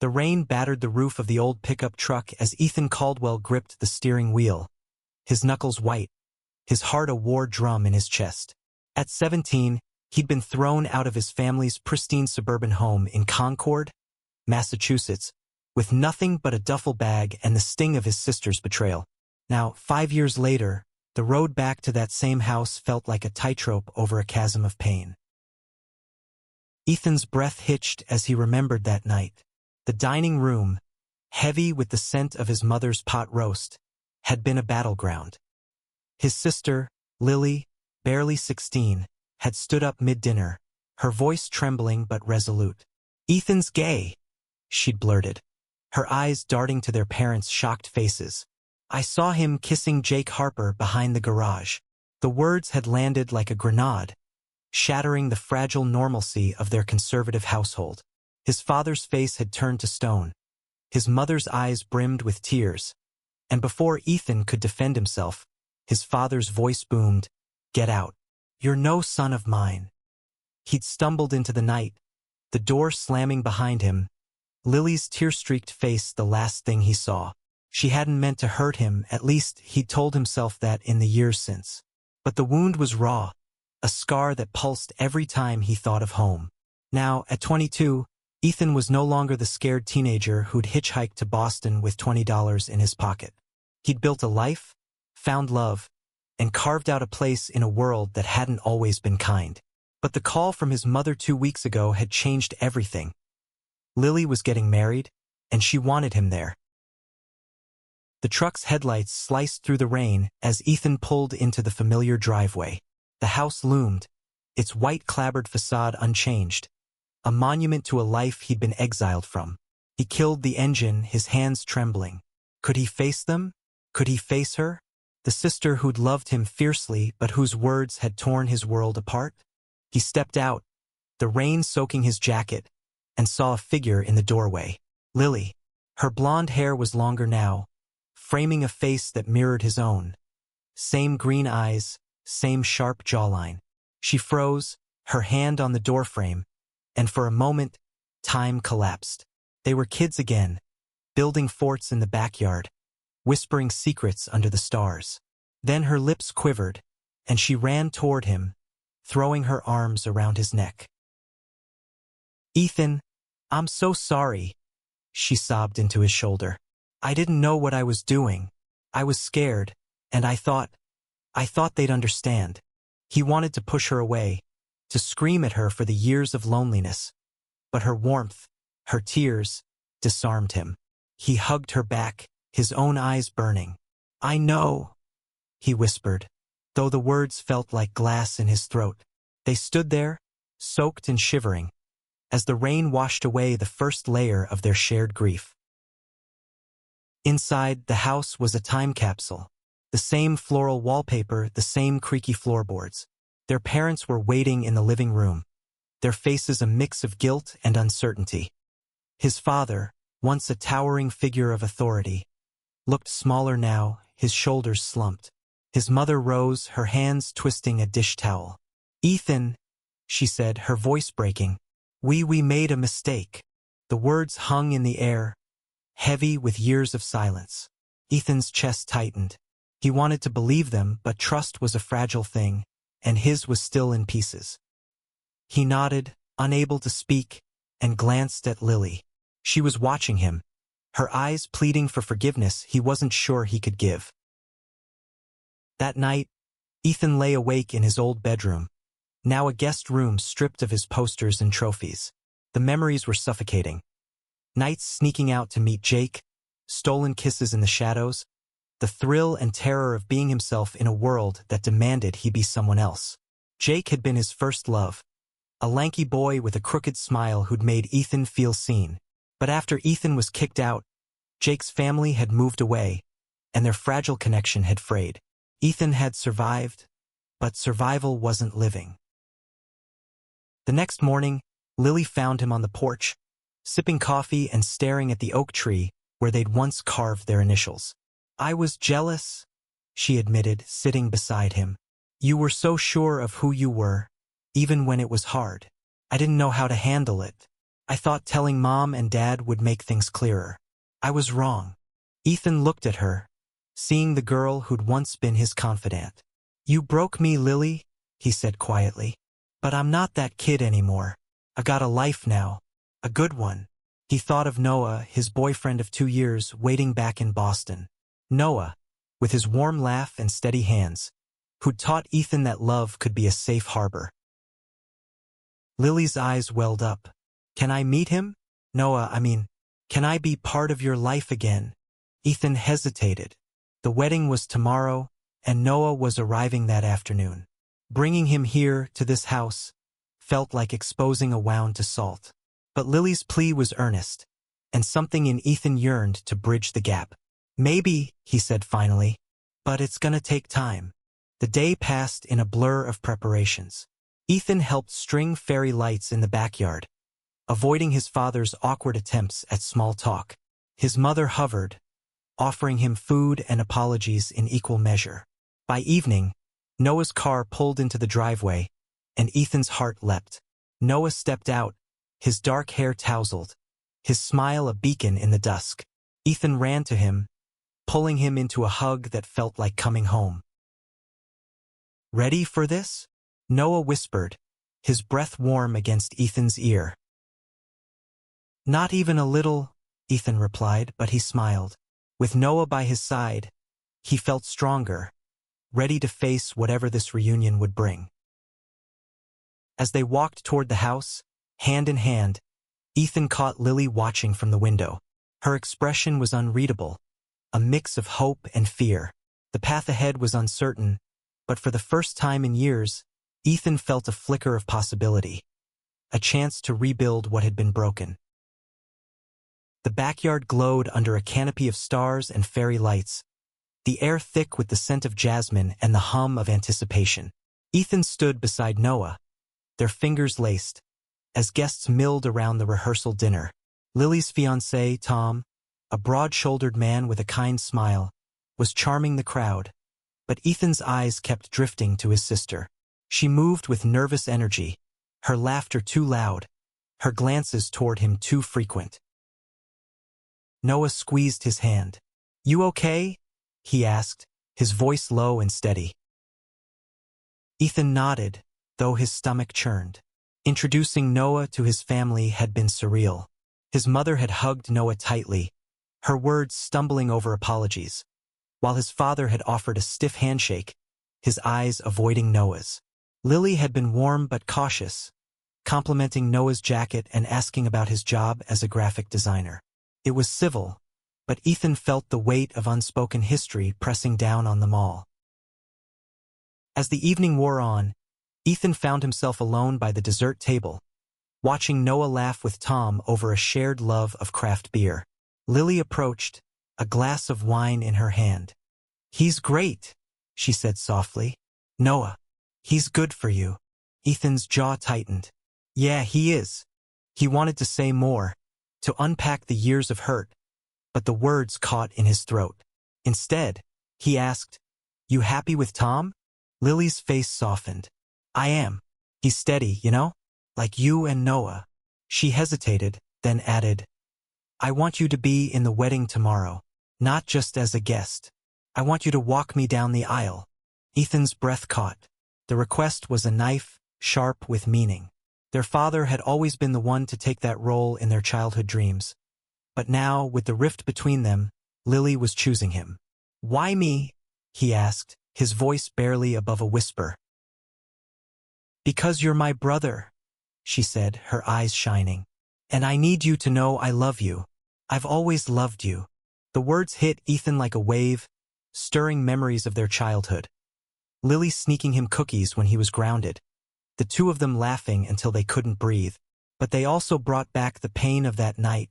The rain battered the roof of the old pickup truck as Ethan Caldwell gripped the steering wheel, his knuckles white, his heart a war drum in his chest. At 17, he'd been thrown out of his family's pristine suburban home in Concord, Massachusetts, with nothing but a duffel bag and the sting of his sister's betrayal. Now, 5 years later, the road back to that same house felt like a tightrope over a chasm of pain. Ethan's breath hitched as he remembered that night. The dining room, heavy with the scent of his mother's pot roast, had been a battleground. His sister, Lily, barely 16, had stood up mid-dinner, her voice trembling but resolute. "Ethan's gay," she'd blurted, her eyes darting to their parents' shocked faces. "I saw him kissing Jake Harper behind the garage." The words had landed like a grenade, shattering the fragile normalcy of their conservative household. His father's face had turned to stone. His mother's eyes brimmed with tears. And before Ethan could defend himself, his father's voice boomed, "Get out. You're no son of mine." He'd stumbled into the night, the door slamming behind him, Lily's tear-streaked face the last thing he saw. She hadn't meant to hurt him, at least he'd told himself that in the years since. But the wound was raw, a scar that pulsed every time he thought of home. Now, at 22, Ethan was no longer the scared teenager who'd hitchhiked to Boston with $20 in his pocket. He'd built a life, found love, and carved out a place in a world that hadn't always been kind. But the call from his mother 2 weeks ago had changed everything. Lily was getting married, and she wanted him there. The truck's headlights sliced through the rain as Ethan pulled into the familiar driveway. The house loomed, its white clapboard facade unchanged, a monument to a life he'd been exiled from. He killed the engine, his hands trembling. Could he face them? Could he face her? The sister who'd loved him fiercely but whose words had torn his world apart? He stepped out, the rain soaking his jacket, and saw a figure in the doorway. Lily. Her blonde hair was longer now, framing a face that mirrored his own. Same green eyes, same sharp jawline. She froze, her hand on the doorframe, and for a moment, time collapsed. They were kids again, building forts in the backyard, whispering secrets under the stars. Then her lips quivered, and she ran toward him, throwing her arms around his neck. "Ethan, I'm so sorry," she sobbed into his shoulder. "I didn't know what I was doing. I was scared, and I thought they'd understand." He wanted to push her away, to scream at her for the years of loneliness. But her warmth, her tears, disarmed him. He hugged her back, his own eyes burning. "I know," he whispered, though the words felt like glass in his throat. They stood there, soaked and shivering, as the rain washed away the first layer of their shared grief. Inside, the house was a time capsule. The same floral wallpaper, the same creaky floorboards. Their parents were waiting in the living room, their faces a mix of guilt and uncertainty. His father, once a towering figure of authority, looked smaller now, his shoulders slumped. His mother rose, her hands twisting a dish towel. "Ethan," she said, her voice breaking, we made a mistake." The words hung in the air, heavy with years of silence. Ethan's chest tightened. He wanted to believe them, but trust was a fragile thing, and his was still in pieces. He nodded, unable to speak, and glanced at Lily. She was watching him, her eyes pleading for forgiveness he wasn't sure he could give. That night, Ethan lay awake in his old bedroom, now a guest room stripped of his posters and trophies. The memories were suffocating. Nights sneaking out to meet Jake, stolen kisses in the shadows, the thrill and terror of being himself in a world that demanded he be someone else. Jake had been his first love, a lanky boy with a crooked smile who'd made Ethan feel seen. But after Ethan was kicked out, Jake's family had moved away, and their fragile connection had frayed. Ethan had survived, but survival wasn't living. The next morning, Lily found him on the porch, sipping coffee and staring at the oak tree where they'd once carved their initials. "I was jealous," she admitted, sitting beside him. "You were so sure of who you were, even when it was hard. I didn't know how to handle it." I thought telling Mom and Dad would make things clearer. I was wrong. Ethan looked at her, seeing the girl who'd once been his confidant. You broke me, Lily, he said quietly. But I'm not that kid anymore. I got a life now. A good one. He thought of Noah, his boyfriend of 2 years, waiting back in Boston. Noah, with his warm laugh and steady hands, who'd taught Ethan that love could be a safe harbor. Lily's eyes welled up. Can I meet him? Noah, can I be part of your life again? Ethan hesitated. The wedding was tomorrow, and Noah was arriving that afternoon. Bringing him here, to this house, felt like exposing a wound to salt. But Lily's plea was earnest, and something in Ethan yearned to bridge the gap. Maybe, he said finally, but it's gonna take time. The day passed in a blur of preparations. Ethan helped string fairy lights in the backyard, avoiding his father's awkward attempts at small talk. His mother hovered, offering him food and apologies in equal measure. By evening, Noah's car pulled into the driveway, and Ethan's heart leapt. Noah stepped out, his dark hair tousled, his smile a beacon in the dusk. Ethan ran to him, pulling him into a hug that felt like coming home. Ready for this? Noah whispered, his breath warm against Ethan's ear. Not even a little, Ethan replied, but he smiled. With Noah by his side, he felt stronger, ready to face whatever this reunion would bring. As they walked toward the house, hand in hand, Ethan caught Lily watching from the window. Her expression was unreadable, a mix of hope and fear. The path ahead was uncertain, but for the first time in years, Ethan felt a flicker of possibility, a chance to rebuild what had been broken. The backyard glowed under a canopy of stars and fairy lights, the air thick with the scent of jasmine and the hum of anticipation. Ethan stood beside Noah, their fingers laced, as guests milled around the rehearsal dinner. Lily's fiancé, Tom, a broad-shouldered man with a kind smile, was charming the crowd, but Ethan's eyes kept drifting to his sister. She moved with nervous energy, her laughter too loud, her glances toward him too frequent. Noah squeezed his hand. You okay? He asked, his voice low and steady. Ethan nodded, though his stomach churned. Introducing Noah to his family had been surreal. His mother had hugged Noah tightly, her words stumbling over apologies, while his father had offered a stiff handshake, his eyes avoiding Noah's. Lily had been warm but cautious, complimenting Noah's jacket and asking about his job as a graphic designer. It was civil, but Ethan felt the weight of unspoken history pressing down on them all. As the evening wore on, Ethan found himself alone by the dessert table, watching Noah laugh with Tom over a shared love of craft beer. Lily approached, a glass of wine in her hand. He's great, she said softly. Noah, he's good for you. Ethan's jaw tightened. Yeah, he is. He wanted to say more, to unpack the years of hurt, but the words caught in his throat. Instead, he asked, You happy with Tom? Lily's face softened. I am. He's steady, like you and Noah. She hesitated, then added, I want you to be in the wedding tomorrow, not just as a guest. I want you to walk me down the aisle. Ethan's breath caught. The request was a knife, sharp with meaning. Their father had always been the one to take that role in their childhood dreams. But now, with the rift between them, Lily was choosing him. Why me? He asked, his voice barely above a whisper. Because you're my brother, she said, her eyes shining. And I need you to know I love you. I've always loved you. The words hit Ethan like a wave, stirring memories of their childhood. Lily sneaking him cookies when he was grounded, the two of them laughing until they couldn't breathe. But they also brought back the pain of that night,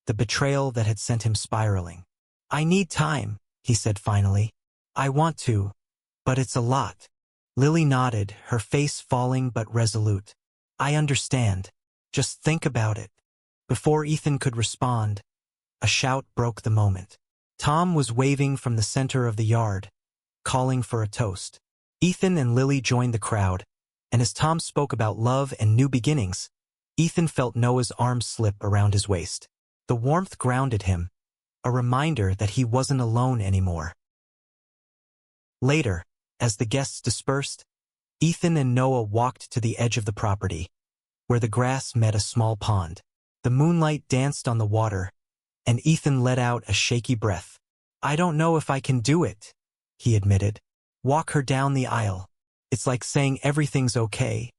the betrayal that had sent him spiraling. I need time, he said finally. I want to, but it's a lot. Lily nodded, her face falling but resolute. I understand. Just think about it. Before Ethan could respond, a shout broke the moment. Tom was waving from the center of the yard, calling for a toast. Ethan and Lily joined the crowd, and as Tom spoke about love and new beginnings, Ethan felt Noah's arm slip around his waist. The warmth grounded him, a reminder that he wasn't alone anymore. Later, as the guests dispersed, Ethan and Noah walked to the edge of the property, where the grass met a small pond. The moonlight danced on the water, and Ethan let out a shaky breath. "I don't know if I can do it," he admitted. "Walk her down the aisle. It's like saying everything's okay,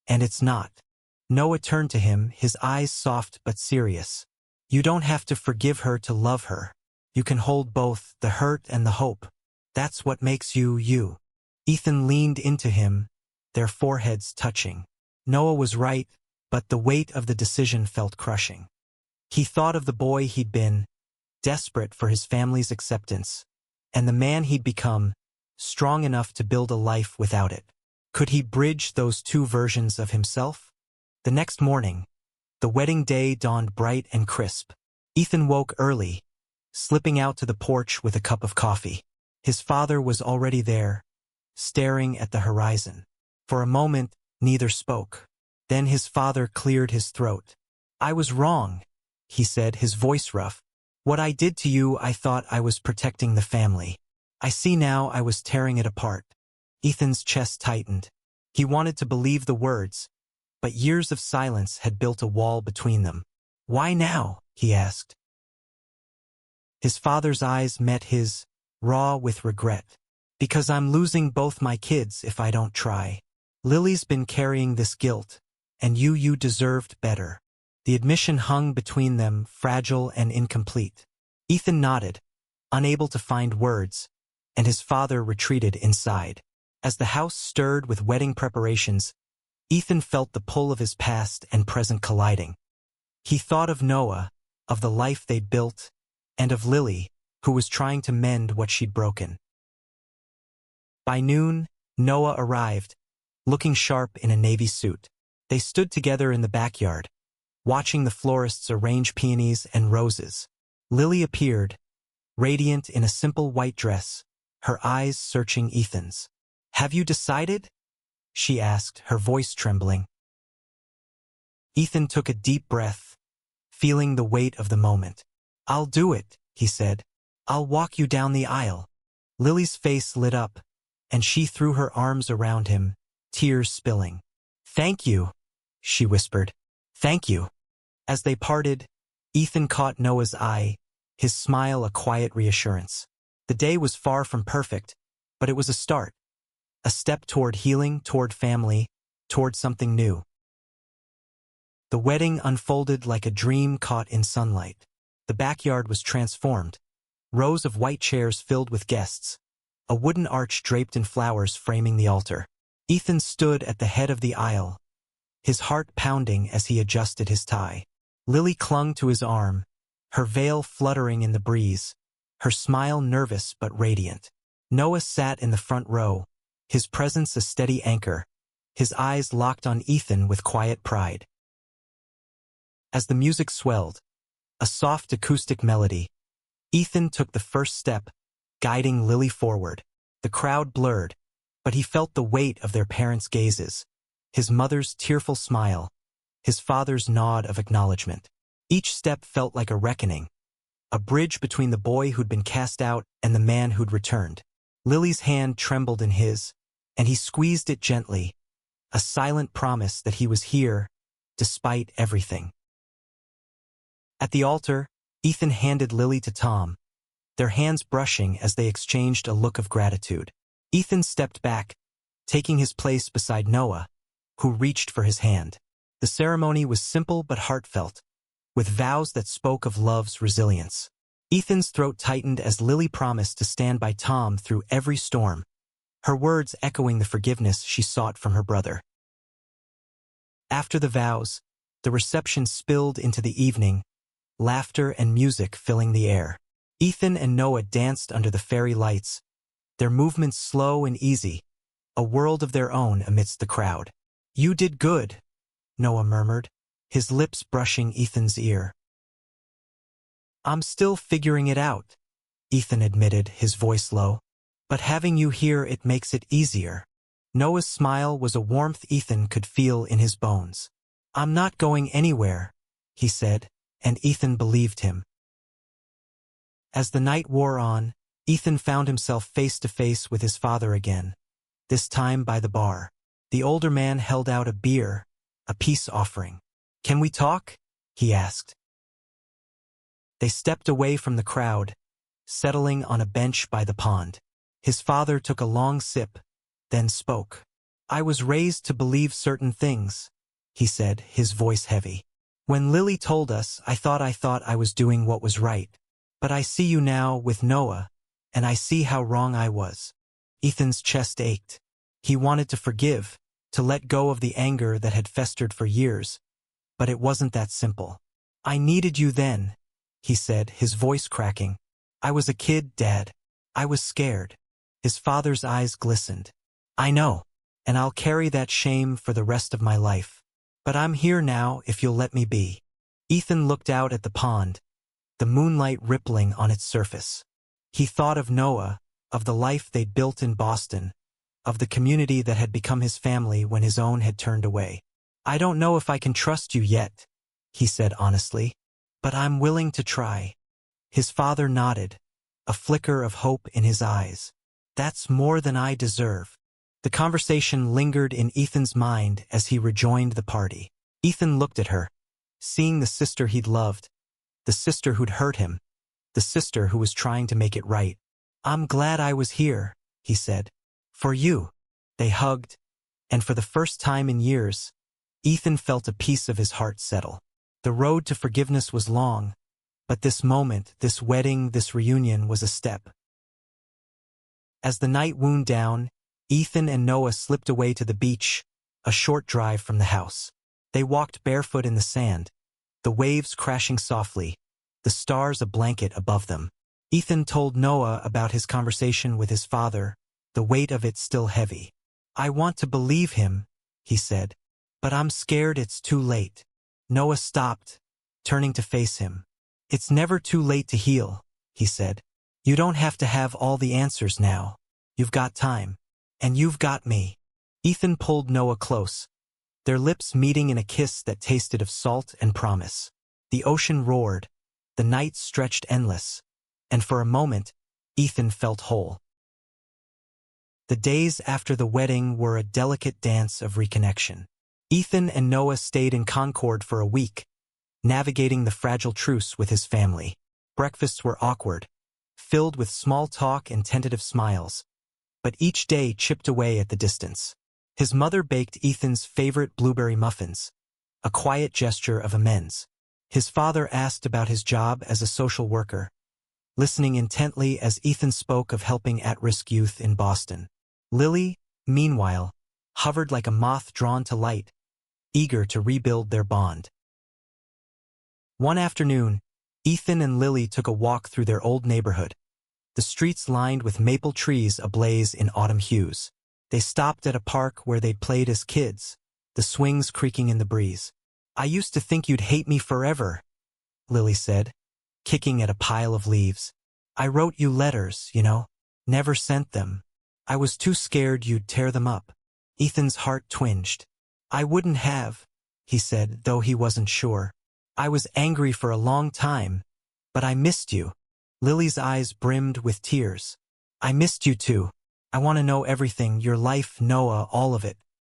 and it's not." Noah turned to him, his eyes soft but serious. "You don't have to forgive her to love her. You can hold both, the hurt and the hope. That's what makes you, you." Ethan leaned into him, their foreheads touching. Noah was right, but the weight of the decision felt crushing. He thought of the boy he'd been, desperate for his family's acceptance, and the man he'd become, strong enough to build a life without it. Could he bridge those two versions of himself? The next morning, the wedding day dawned bright and crisp. Ethan woke early, slipping out to the porch with a cup of coffee. His father was already there, staring at the horizon. For a moment, neither spoke. Then his father cleared his throat. "I was wrong," he said, his voice rough. "What I did to you, I thought I was protecting the family. I see now I was tearing it apart." Ethan's chest tightened. He wanted to believe the words, but years of silence had built a wall between them. "Why now?" he asked. His father's eyes met his, raw with regret. "Because I'm losing both my kids if I don't try. Lily's been carrying this guilt, and you deserved better." The admission hung between them, fragile and incomplete. Ethan nodded, unable to find words, and his father retreated inside. As the house stirred with wedding preparations, Ethan felt the pull of his past and present colliding. He thought of Noah, of the life they'd built, and of Lily, who was trying to mend what she'd broken. By noon, Noah arrived, looking sharp in a navy suit. They stood together in the backyard, watching the florists arrange peonies and roses. Lily appeared, radiant in a simple white dress, her eyes searching Ethan's. "Have you decided?" she asked, her voice trembling. Ethan took a deep breath, feeling the weight of the moment. "I'll do it," he said. "I'll walk you down the aisle." Lily's face lit up, and she threw her arms around him, tears spilling. "Thank you," she whispered. "Thank you." As they parted, Ethan caught Noah's eye, his smile a quiet reassurance. The day was far from perfect, but it was a start. A step toward healing, toward family, toward something new. The wedding unfolded like a dream caught in sunlight. The backyard was transformed. Rows of white chairs filled with guests. A wooden arch draped in flowers framing the altar. Ethan stood at the head of the aisle, his heart pounding as he adjusted his tie. Lily clung to his arm, her veil fluttering in the breeze, her smile nervous but radiant. Noah sat in the front row, his presence a steady anchor, his eyes locked on Ethan with quiet pride. As the music swelled, a soft acoustic melody, Ethan took the first step, guiding Lily forward. The crowd blurred, but he felt the weight of their parents' gazes, his mother's tearful smile, his father's nod of acknowledgement. Each step felt like a reckoning, a bridge between the boy who'd been cast out and the man who'd returned. Lily's hand trembled in his, and he squeezed it gently, a silent promise that he was here, despite everything. At the altar, Ethan handed Lily to Tom, their hands brushing as they exchanged a look of gratitude. Ethan stepped back, taking his place beside Noah, who reached for his hand. The ceremony was simple but heartfelt, with vows that spoke of love's resilience. Ethan's throat tightened as Lily promised to stand by Tom through every storm, her words echoing the forgiveness she sought from her brother. After the vows, the reception spilled into the evening, laughter and music filling the air. Ethan and Noah danced under the fairy lights, their movements slow and easy, a world of their own amidst the crowd. "You did good," Noah murmured, his lips brushing Ethan's ear. "I'm still figuring it out," Ethan admitted, his voice low. "But having you here, it makes it easier." Noah's smile was a warmth Ethan could feel in his bones. "I'm not going anywhere," he said, and Ethan believed him. As the night wore on, Ethan found himself face to face with his father again, this time by the bar. The older man held out a beer, a peace offering. "Can we talk?" he asked. They stepped away from the crowd, settling on a bench by the pond. His father took a long sip, then spoke. "I was raised to believe certain things," he said, his voice heavy. "When Lily told us, I thought I was doing what was right. But I see you now with Noah, and I see how wrong I was." Ethan's chest ached. He wanted to forgive, to let go of the anger that had festered for years. But it wasn't that simple. "I needed you then," he said, his voice cracking. "I was a kid, Dad. I was scared." His father's eyes glistened. "I know, and I'll carry that shame for the rest of my life. But I'm here now if you'll let me be." Ethan looked out at the pond, the moonlight rippling on its surface. He thought of Noah, of the life they'd built in Boston, of the community that had become his family when his own had turned away. "I don't know if I can trust you yet," he said honestly, "but I'm willing to try." His father nodded, a flicker of hope in his eyes. "That's more than I deserve." The conversation lingered in Ethan's mind as he rejoined the party. Ethan looked at her, seeing the sister he'd loved, the sister who'd hurt him, the sister who was trying to make it right. "I'm glad I was here," he said. "For you." They hugged, and for the first time in years, Ethan felt a piece of his heart settle. The road to forgiveness was long, but this moment, this wedding, this reunion was a step. As the night wound down, Ethan and Noah slipped away to the beach, a short drive from the house. They walked barefoot in the sand, the waves crashing softly, the stars a blanket above them. Ethan told Noah about his conversation with his father, the weight of it still heavy. "I want to believe him," he said, "but I'm scared it's too late." Noah stopped, turning to face him. "It's never too late to heal," he said. "You don't have to have all the answers now. You've got time. And you've got me." Ethan pulled Noah close, their lips meeting in a kiss that tasted of salt and promise. The ocean roared, the night stretched endless, and for a moment, Ethan felt whole. The days after the wedding were a delicate dance of reconnection. Ethan and Noah stayed in Concord for a week, navigating the fragile truce with his family. Breakfasts were awkward, filled with small talk and tentative smiles, but each day chipped away at the distance. His mother baked Ethan's favorite blueberry muffins, a quiet gesture of amends. His father asked about his job as a social worker, listening intently as Ethan spoke of helping at-risk youth in Boston. Lily, meanwhile, hovered like a moth drawn to light, eager to rebuild their bond. One afternoon, Ethan and Lily took a walk through their old neighborhood, the streets lined with maple trees ablaze in autumn hues. They stopped at a park where they'd played as kids, the swings creaking in the breeze. "I used to think you'd hate me forever," Lily said, kicking at a pile of leaves. "I wrote you letters, never sent them. I was too scared you'd tear them up." Ethan's heart twinged. "I wouldn't have," he said, though he wasn't sure. "I was angry for a long time, but I missed you." Lily's eyes brimmed with tears. "I missed you too. I want to know everything, your life, Noah, all of it.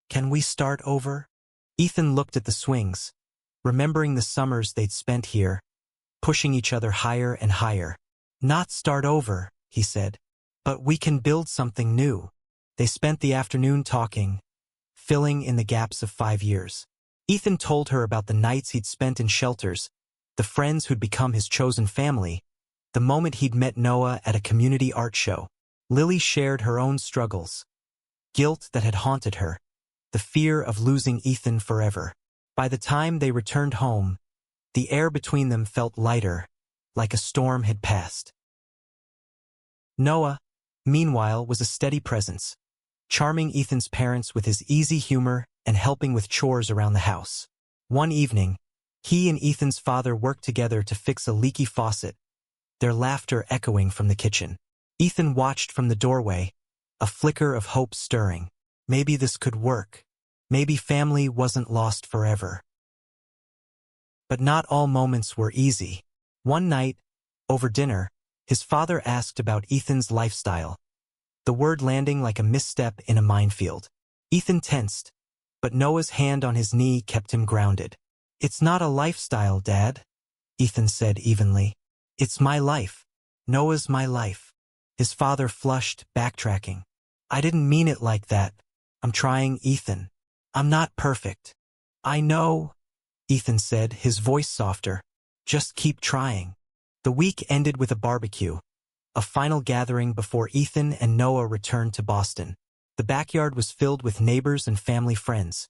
Can we start over?" Ethan looked at the swings, remembering the summers they'd spent here, pushing each other higher and higher. "Not start over," he said, "but we can build something new." They spent the afternoon talking, filling in the gaps of 5 years. Ethan told her about the nights he'd spent in shelters, the friends who'd become his chosen family, the moment he'd met Noah at a community art show. Lily shared her own struggles, guilt that had haunted her, the fear of losing Ethan forever. By the time they returned home, the air between them felt lighter, like a storm had passed. Noah, meanwhile, was a steady presence, charming Ethan's parents with his easy humor and helping with chores around the house. One evening, he and Ethan's father worked together to fix a leaky faucet, their laughter echoing from the kitchen. Ethan watched from the doorway, a flicker of hope stirring. Maybe this could work. Maybe family wasn't lost forever. But not all moments were easy. One night, over dinner, his father asked about Ethan's lifestyle, the word landing like a misstep in a minefield. Ethan tensed, but Noah's hand on his knee kept him grounded. "It's not a lifestyle, Dad," Ethan said evenly. "It's my life. Noah's my life." His father flushed, backtracking. "I didn't mean it like that. I'm trying, Ethan. I'm not perfect." "I know," Ethan said, his voice softer. "Just keep trying." The week ended with a barbecue, a final gathering before Ethan and Noah returned to Boston. The backyard was filled with neighbors and family friends,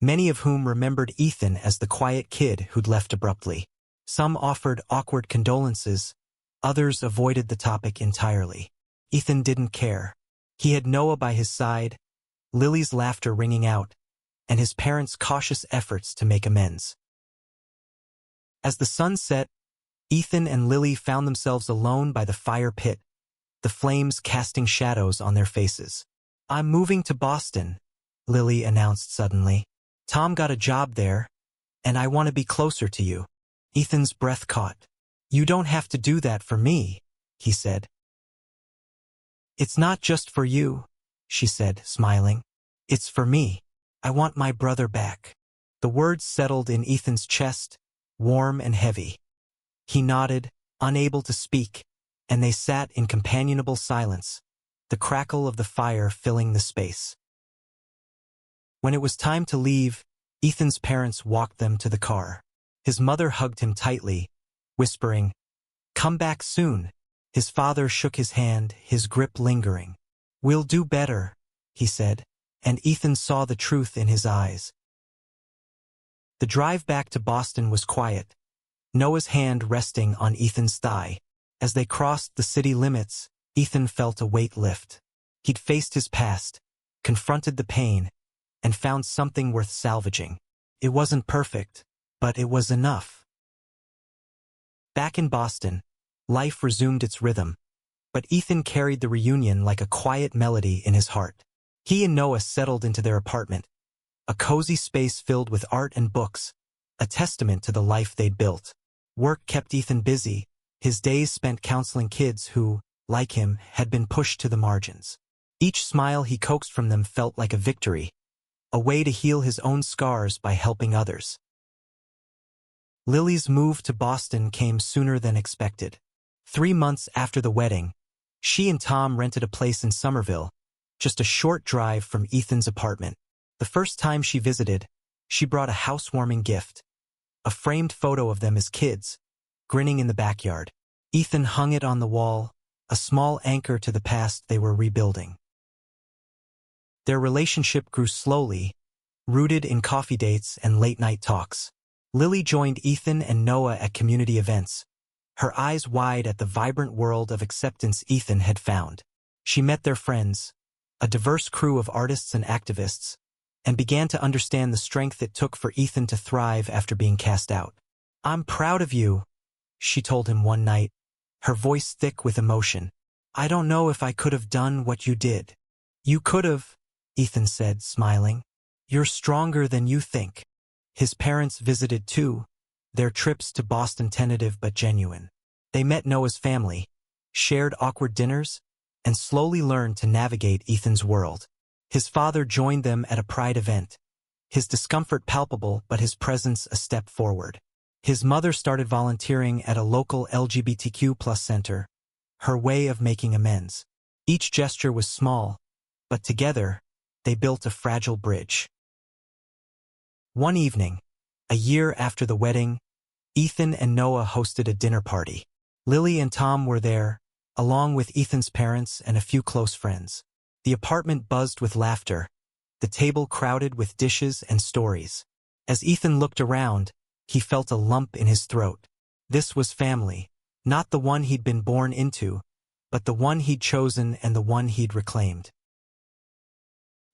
many of whom remembered Ethan as the quiet kid who'd left abruptly. Some offered awkward condolences, others avoided the topic entirely. Ethan didn't care. He had Noah by his side, Lily's laughter ringing out, and his parents' cautious efforts to make amends. As the sun set, Ethan and Lily found themselves alone by the fire pit, the flames casting shadows on their faces. "I'm moving to Boston," Lily announced suddenly. "Tom got a job there, and I want to be closer to you." Ethan's breath caught. "You don't have to do that for me," he said. "It's not just for you," she said, smiling. "It's for me. I want my brother back." The words settled in Ethan's chest, warm and heavy. He nodded, unable to speak, and they sat in companionable silence, the crackle of the fire filling the space. When it was time to leave, Ethan's parents walked them to the car. His mother hugged him tightly, whispering, "Come back soon." His father shook his hand, his grip lingering. "We'll do better," he said, and Ethan saw the truth in his eyes. The drive back to Boston was quiet, Noah's hand resting on Ethan's thigh. As they crossed the city limits, Ethan felt a weight lift. He'd faced his past, confronted the pain, and found something worth salvaging. It wasn't perfect, but it was enough. Back in Boston, life resumed its rhythm, but Ethan carried the reunion like a quiet melody in his heart. He and Noah settled into their apartment, a cozy space filled with art and books, a testament to the life they'd built. Work kept Ethan busy, his days spent counseling kids who, like him, had been pushed to the margins. Each smile he coaxed from them felt like a victory, a way to heal his own scars by helping others. Lily's move to Boston came sooner than expected. 3 months after the wedding, she and Tom rented a place in Somerville, just a short drive from Ethan's apartment. The first time she visited, she brought a housewarming gift, a framed photo of them as kids, grinning in the backyard. Ethan hung it on the wall, a small anchor to the past they were rebuilding. Their relationship grew slowly, rooted in coffee dates and late-night talks. Lily joined Ethan and Noah at community events, her eyes wide at the vibrant world of acceptance Ethan had found. She met their friends, a diverse crew of artists and activists, and began to understand the strength it took for Ethan to thrive after being cast out. "I'm proud of you," she told him one night, her voice thick with emotion. "I don't know if I could have done what you did." "You could have," Ethan said, smiling. "You're stronger than you think." His parents visited too, their trips to Boston tentative but genuine. They met Noah's family, shared awkward dinners, and slowly learned to navigate Ethan's world. His father joined them at a pride event, his discomfort palpable but his presence a step forward. His mother started volunteering at a local LGBTQ+ center, her way of making amends. Each gesture was small, but together, they built a fragile bridge. One evening, a year after the wedding, Ethan and Noah hosted a dinner party. Lily and Tom were there, along with Ethan's parents and a few close friends. The apartment buzzed with laughter, the table crowded with dishes and stories. As Ethan looked around, he felt a lump in his throat. This was family, not the one he'd been born into, but the one he'd chosen and the one he'd reclaimed.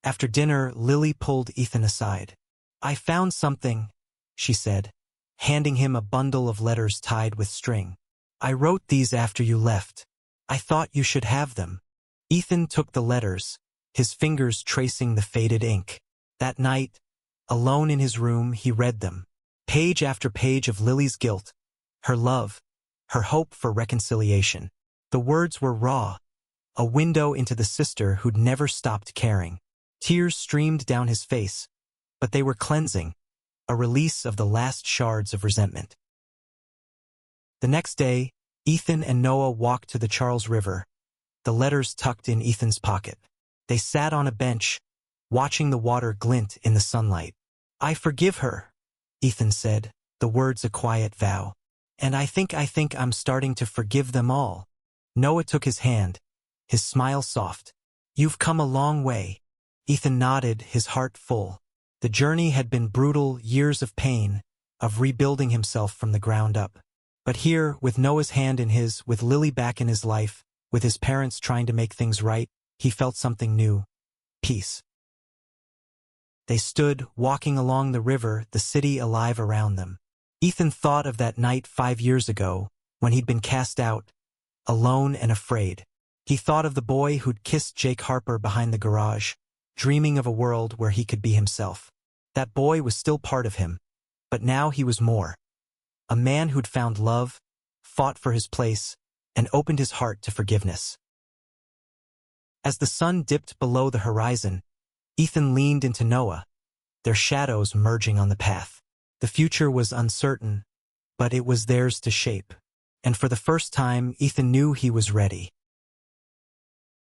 After dinner, Lily pulled Ethan aside. "I found something," she said, handing him a bundle of letters tied with string. "I wrote these after you left. I thought you should have them." Ethan took the letters, his fingers tracing the faded ink. That night, alone in his room, he read them. Page after page of Lily's guilt, her love, her hope for reconciliation. The words were raw, a window into the sister who'd never stopped caring. Tears streamed down his face, but they were cleansing, a release of the last shards of resentment. The next day, Ethan and Noah walked to the Charles River, the letters tucked in Ethan's pocket. They sat on a bench, watching the water glint in the sunlight. "I forgive her," Ethan said, the words a quiet vow. "And I think I'm starting to forgive them all." Noah took his hand, his smile soft. "You've come a long way." Ethan nodded, his heart full. The journey had been brutal, years of pain, of rebuilding himself from the ground up. But here, with Noah's hand in his, with Lily back in his life, with his parents trying to make things right, he felt something new. Peace. They stood, walking along the river, the city alive around them. Ethan thought of that night 5 years ago, when he'd been cast out, alone and afraid. He thought of the boy who'd kissed Jake Harper behind the garage, dreaming of a world where he could be himself. That boy was still part of him, but now he was more. A man who'd found love, fought for his place, and opened his heart to forgiveness. As the sun dipped below the horizon, Ethan leaned into Noah, their shadows merging on the path. The future was uncertain, but it was theirs to shape. And for the first time, Ethan knew he was ready.